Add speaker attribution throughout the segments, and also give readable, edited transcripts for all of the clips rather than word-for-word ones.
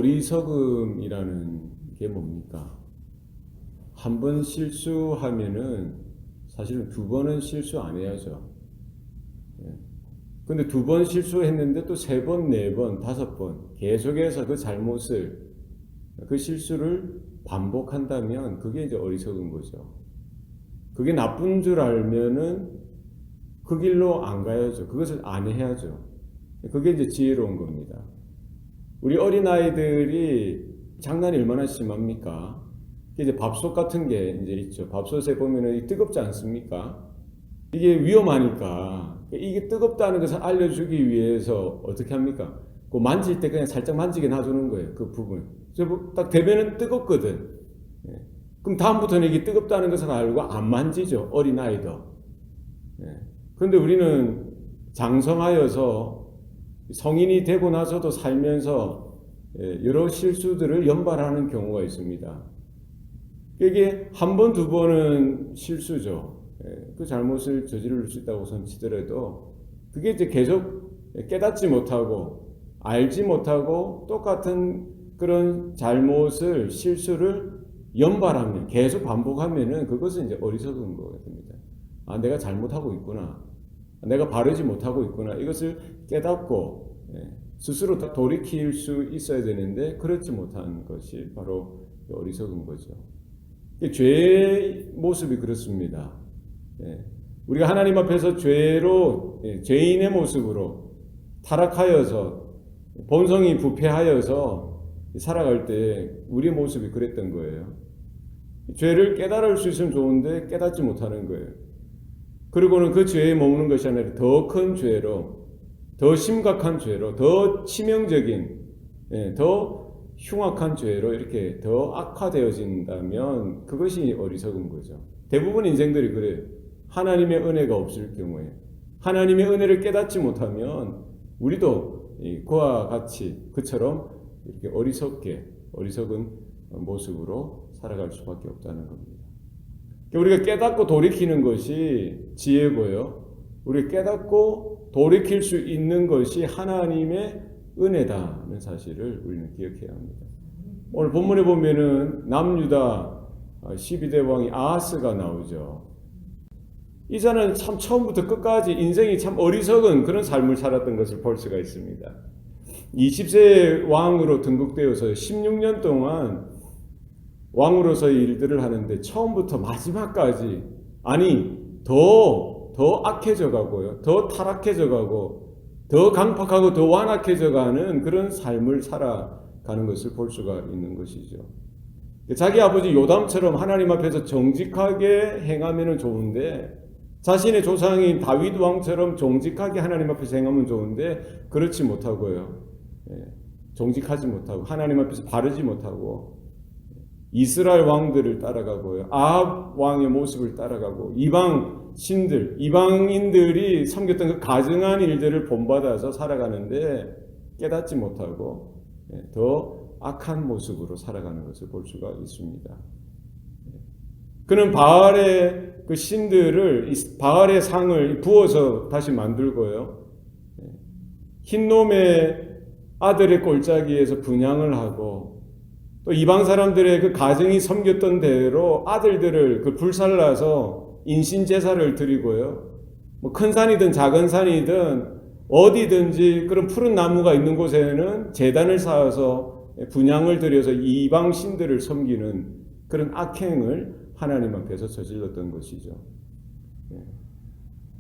Speaker 1: 어리석음이라는 게 뭡니까? 한 번 실수하면은 사실은 두 번은 실수 안 해야죠. 근데 두 번 실수했는데 또 세 번, 네 번, 다섯 번 계속해서 그 잘못을, 그 실수를 반복한다면 그게 이제 어리석은 거죠. 그게 나쁜 줄 알면은 그 길로 안 가야죠. 그것을 안 해야죠. 그게 이제 지혜로운 겁니다. 우리 어린아이들이 장난이 얼마나 심합니까? 이제 밥솥 같은 게 이제 있죠. 밥솥에 보면은 뜨겁지 않습니까? 이게 위험하니까 이게 뜨겁다는 것을 알려주기 위해서 어떻게 합니까? 그 만질 때 그냥 살짝 만지게 놔두는 거예요. 그 부분. 딱 대면은 뜨겁거든. 그럼 다음부터는 이게 뜨겁다는 것을 알고 안 만지죠. 어린아이도. 그런데 우리는 장성하여서 성인이 되고 나서도 살면서 여러 실수들을 연발하는 경우가 있습니다. 이게 한 번, 두 번은 실수죠. 그 잘못을 저지를 수 있다고 손치더라도 그게 이제 계속 깨닫지 못하고 알지 못하고 똑같은 그런 잘못을, 실수를 연발하면, 계속 반복하면은 그것은 이제 어리석은 거가 됩니다. 아, 내가 잘못하고 있구나. 내가 바르지 못하고 있구나. 이것을 깨닫고 스스로 돌이킬 수 있어야 되는데 그렇지 못한 것이 바로 어리석은 거죠. 죄의 모습이 그렇습니다. 우리가 하나님 앞에서 죄로, 죄인의 모습으로 타락하여서 본성이 부패하여서 살아갈 때 우리의 모습이 그랬던 거예요. 죄를 깨달을 수 있으면 좋은데 깨닫지 못하는 거예요. 그리고는 그 죄에 머무는 것이 아니라 더 큰 죄로, 더 심각한 죄로, 더 치명적인, 더 흉악한 죄로 이렇게 더 악화되어진다면 그것이 어리석은 거죠. 대부분 인생들이 그래요. 하나님의 은혜가 없을 경우에, 하나님의 은혜를 깨닫지 못하면 우리도 그와 같이 그처럼 이렇게 어리석은 모습으로 살아갈 수밖에 없다는 겁니다. 우리가 깨닫고 돌이키는 것이 지혜고요. 우리가 깨닫고 돌이킬 수 있는 것이 하나님의 은혜다는 사실을 우리는 기억해야 합니다. 오늘 본문에 보면은 남유다 12대 왕이 아하스가 나오죠. 이 자는 참 처음부터 끝까지 인생이 참 어리석은 그런 삶을 살았던 것을 볼 수가 있습니다. 20세 왕으로 등극되어서 16년 동안 왕으로서의 일들을 하는데 처음부터 마지막까지, 아니 더 악해져 가고요. 더 타락해져 가고 더 강팍하고 더 완악해져 가는 그런 삶을 살아가는 것을 볼 수가 있는 것이죠. 자기 아버지 요담처럼 하나님 앞에서 정직하게 행하면 좋은데, 자신의 조상인 다윗 왕처럼 정직하게 하나님 앞에서 행하면 좋은데 그렇지 못하고요. 정직하지 못하고 하나님 앞에서 바르지 못하고 이스라엘 왕들을 따라가고요. 아합 왕의 모습을 따라가고 이방 신들, 이방인들이 섬겼던 그 가증한 일들을 본받아서 살아가는데 깨닫지 못하고 더 악한 모습으로 살아가는 것을 볼 수가 있습니다. 그는 바알의 그 신들을, 바알의 상을 부어서 다시 만들고요. 흰놈의 아들의 골짜기에서 분향을 하고 또 이방 사람들의 그 가정이 섬겼던 대로 아들들을 그 불살라서 인신제사를 드리고요. 뭐 큰 산이든 작은 산이든 어디든지 그런 푸른 나무가 있는 곳에는 제단을 쌓아서 분향을 드려서 이방 신들을 섬기는 그런 악행을 하나님 앞에서 저질렀던 것이죠.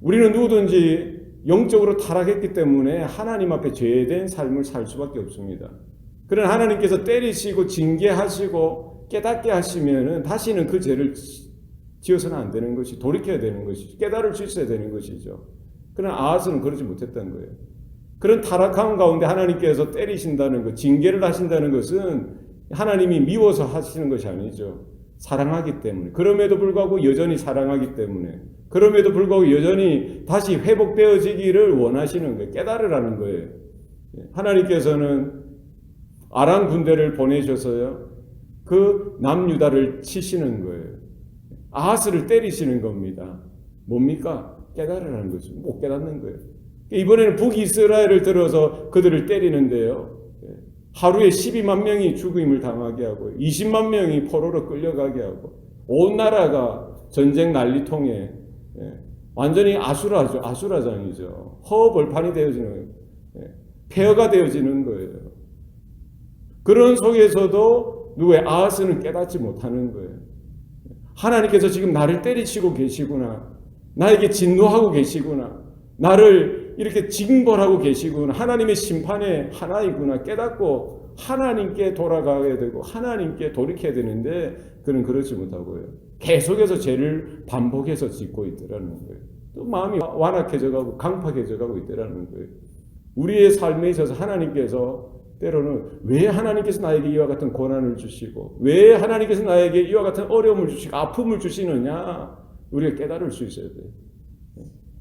Speaker 1: 우리는 누구든지 영적으로 타락했기 때문에 하나님 앞에 죄된 삶을 살 수밖에 없습니다. 그러나 하나님께서 때리시고 징계하시고 깨닫게 하시면은 다시는 그 죄를 지어서는 안 되는 것이, 돌이켜야 되는 것이죠. 깨달을 수 있어야 되는 것이죠. 그러나 아하스는 그러지 못했던 거예요. 그런 타락함 가운데 하나님께서 때리신다는 것, 징계를 하신다는 것은 하나님이 미워서 하시는 것이 아니죠. 사랑하기 때문에, 그럼에도 불구하고 여전히 사랑하기 때문에, 그럼에도 불구하고 여전히 다시 회복되어지기를 원하시는 거예요. 깨달으라는 거예요. 하나님께서는 아람 군대를 보내셔서요, 그 남유다를 치시는 거예요. 아하스를 때리시는 겁니다. 뭡니까? 깨달으라는 거죠. 못 깨닫는 거예요. 이번에는 북이스라엘을 들어서 그들을 때리는데요, 하루에 12만 명이 죽임을 당하게 하고 20만 명이 포로로 끌려가게 하고 온 나라가 전쟁 난리통에 완전히 아수라죠. 아수라장이죠. 허벌판이 되어지는 폐허가 되어지는 거예요. 그런 속에서도 누구의 아하스는 깨닫지 못하는 거예요. 하나님께서 지금 나를 때리치고 계시구나. 나에게 진노하고 계시구나. 나를 이렇게 징벌하고 계시구나. 하나님의 심판의 하나이구나 깨닫고 하나님께 돌아가야 되고 하나님께 돌이켜야 되는데 그는 그렇지 못하고요. 계속해서 죄를 반복해서 짓고 있더라는 거예요. 또 마음이 완악해져 가고 강팍해져 가고 있더라는 거예요. 우리의 삶에 있어서 하나님께서 때로는 왜 하나님께서 나에게 이와 같은 고난을 주시고 왜 하나님께서 나에게 이와 같은 어려움을 주시고 아픔을 주시느냐 우리가 깨달을 수 있어야 돼요.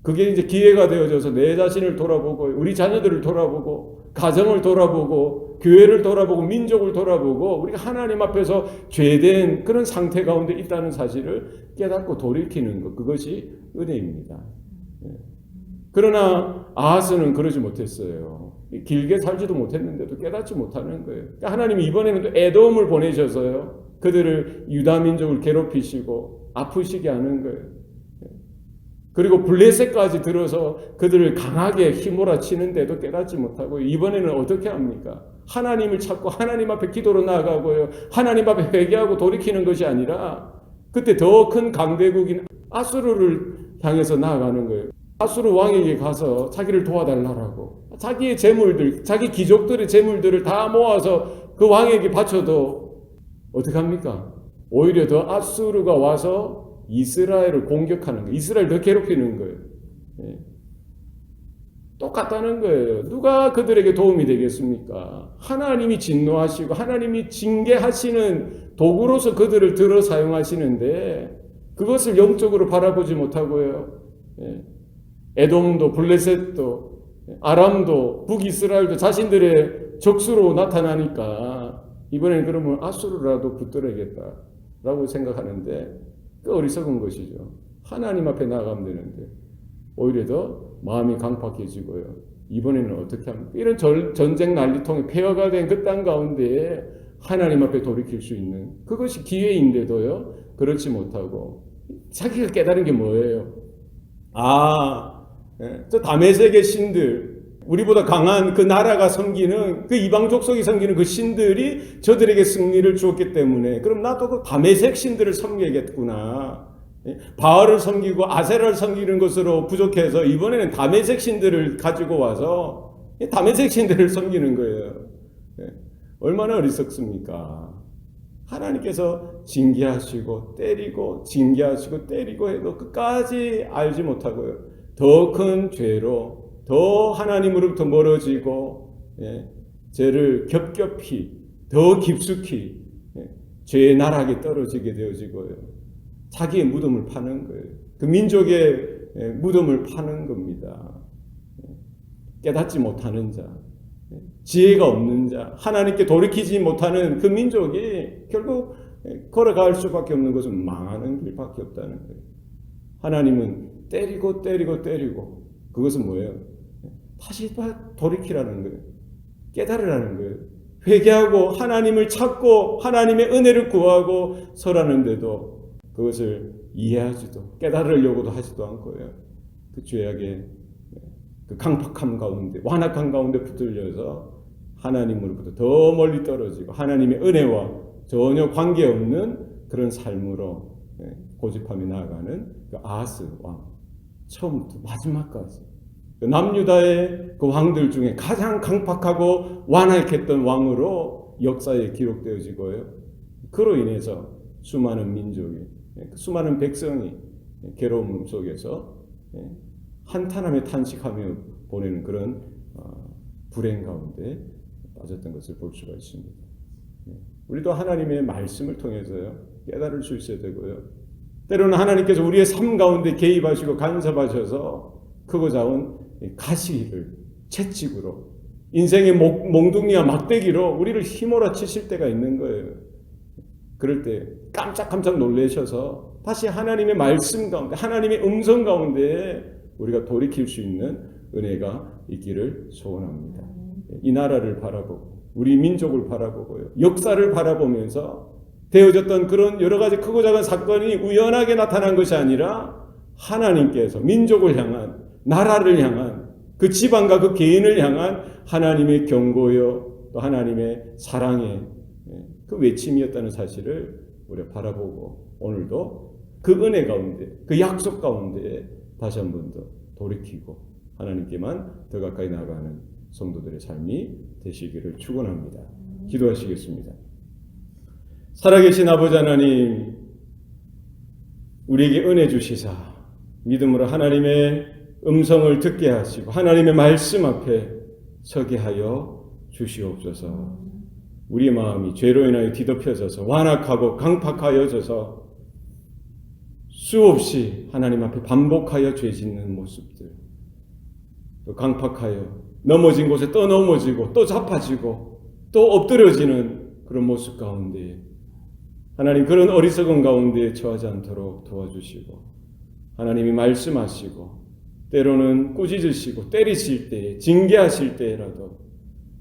Speaker 1: 그게 이제 기회가 되어져서 내 자신을 돌아보고 우리 자녀들을 돌아보고 가정을 돌아보고 교회를 돌아보고 민족을 돌아보고 우리가 하나님 앞에서 죄된 그런 상태 가운데 있다는 사실을 깨닫고 돌이키는 것 그것이 은혜입니다. 그러나 아하스는 그러지 못했어요. 길게 살지도 못했는데도 깨닫지 못하는 거예요. 그러니까 하나님이 이번에는 또 에돔을 보내셔서요. 그들을 유다 민족을 괴롭히시고 아프시게 하는 거예요. 그리고 블레셋까지 들어서 그들을 강하게 휘몰아치는데도 깨닫지 못하고 이번에는 어떻게 합니까? 하나님을 찾고 하나님 앞에 기도로 나아가고요. 하나님 앞에 회개하고 돌이키는 것이 아니라 그때 더 큰 강대국인 아수르를 향해서 나아가는 거예요. 아수르 왕에게 가서 자기를 도와달라고 자기의 재물들, 자기 귀족들의 재물들을 다 모아서 그 왕에게 바쳐도 어떻게 합니까? 오히려 더 아수르가 와서 이스라엘을 공격하는 거예요. 이스라엘 더 괴롭히는 거예요. 똑같다는 거예요. 누가 그들에게 도움이 되겠습니까? 하나님이 진노하시고 하나님이 징계하시는 도구로서 그들을 들어 사용하시는데 그것을 영적으로 바라보지 못하고요. 에돔도 블레셋도 아람도 북이스라엘도 자신들의 적수로 나타나니까 이번에는 그러면 아수르라도 붙들어야겠다라고 생각하는데 그 어리석은 것이죠. 하나님 앞에 나아가면 되는데 오히려 더 마음이 강팍해지고요. 이번에는 어떻게 합니까? 이런 전쟁 난리통에 폐허가 된 그 땅 가운데 하나님 앞에 돌이킬 수 있는 그것이 기회인데도요. 그렇지 못하고 자기가 깨달은 게 뭐예요? 저 다메섹의 신들 우리보다 강한 그 나라가 섬기는 그 이방 족속이 섬기는 그 신들이 저들에게 승리를 주었기 때문에 그럼 나도 그 다메섹 신들을 섬겨야겠구나. 바알을 섬기고 아세라를 섬기는 것으로 부족해서 이번에는 다메섹 신들을 가지고 와서 다메섹 신들을 섬기는 거예요. 얼마나 어리석습니까? 하나님께서 징계하시고 때리고 징계하시고 때리고 해도 끝까지 알지 못하고요. 더 큰 죄로 더 하나님으로부터 멀어지고 죄를 겹겹이 더 깊숙이 죄의 나락에 떨어지게 되어지고요. 자기의 무덤을 파는 거예요. 그 민족의 무덤을 파는 겁니다. 깨닫지 못하는 자, 지혜가 없는 자, 하나님께 돌이키지 못하는 그 민족이 결국 걸어갈 수밖에 없는 것은 망하는 길밖에 없다는 거예요. 하나님은 때리고 때리고 때리고 그것은 뭐예요? 다시 돌이키라는 거예요. 깨달으라는 거예요. 회개하고 하나님을 찾고 하나님의 은혜를 구하고 설하는데도 그것을 이해하지도 깨달으려고도 하지도 않고요. 그 죄악의 그 강팍함 가운데 완악함 가운데 붙들려서 하나님으로부터 더 멀리 떨어지고 하나님의 은혜와 전혀 관계없는 그런 삶으로 고집하며 나아가는 그 아하스 왕 처음부터 마지막까지 남유다의 그 왕들 중에 가장 강팍하고 완악했던 왕으로 역사에 기록되어지고요. 그로 인해서 수많은 민족이 수많은 백성이 괴로움 속에서 한탄하며 탄식하며 보내는 그런 불행 가운데 빠졌던 것을 볼 수가 있습니다. 우리도 하나님의 말씀을 통해서요 깨달을 수 있어야 되고요. 때로는 하나님께서 우리의 삶 가운데 개입하시고 간섭하셔서 크고 작은 가시를 채찍으로 인생의 몽둥이와 막대기로 우리를 휘몰아치실 때가 있는 거예요. 그럴 때 깜짝깜짝 놀라셔서 다시 하나님의 말씀 가운데 하나님의 음성 가운데 우리가 돌이킬 수 있는 은혜가 있기를 소원합니다. 이 나라를 바라보고 우리 민족을 바라보고요. 역사를 바라보면서 되어졌던 그런 여러 가지 크고 작은 사건이 우연하게 나타난 것이 아니라 하나님께서 민족을 향한, 나라를 향한, 그 지방과 그 개인을 향한 하나님의 경고요, 또 하나님의 사랑의 그 외침이었다는 사실을 우리가 바라보고 오늘도 그 은혜 가운데, 그 약속 가운데 다시 한 번 더 돌이키고 하나님께만 더 가까이 나아가는 성도들의 삶이 되시기를 축원합니다. 기도하시겠습니다. 살아계신 아버지 하나님, 우리에게 은혜 주시사 믿음으로 하나님의 음성을 듣게 하시고 하나님의 말씀 앞에 서게 하여 주시옵소서. 우리의 마음이 죄로 인하여 뒤덮여져서 완악하고 강팍하여져서 수없이 하나님 앞에 반복하여 죄 짓는 모습들, 또 강팍하여 넘어진 곳에 또 넘어지고 또 자빠지고 또 엎드려지는 그런 모습 가운데 하나님, 그런 어리석은 가운데 처하지 않도록 도와주시고 하나님이 말씀하시고 때로는 꾸짖으시고 때리실 때에, 징계하실 때라도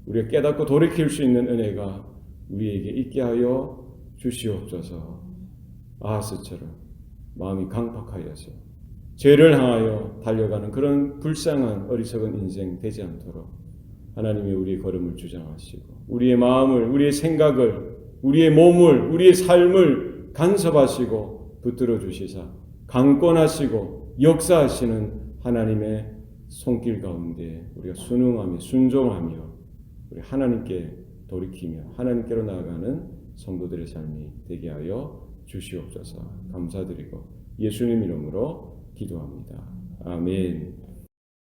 Speaker 1: 우리가 깨닫고 돌이킬 수 있는 은혜가 우리에게 있게 하여 주시옵소서. 아하스처럼 마음이 강팍하여서 죄를 향하여 달려가는 그런 불쌍한 어리석은 인생 되지 않도록 하나님이 우리의 걸음을 주장하시고 우리의 마음을, 우리의 생각을, 우리의 몸을, 우리의 삶을 간섭하시고 붙들어 주시사 강권하시고 역사하시는 하나님의 손길 가운데 우리가 순응하며 순종하며 우리 하나님께 돌이키며 하나님께로 나아가는 성도들의 삶이 되게 하여 주시옵소서. 감사드리고 예수님 이름으로 기도합니다. 아멘.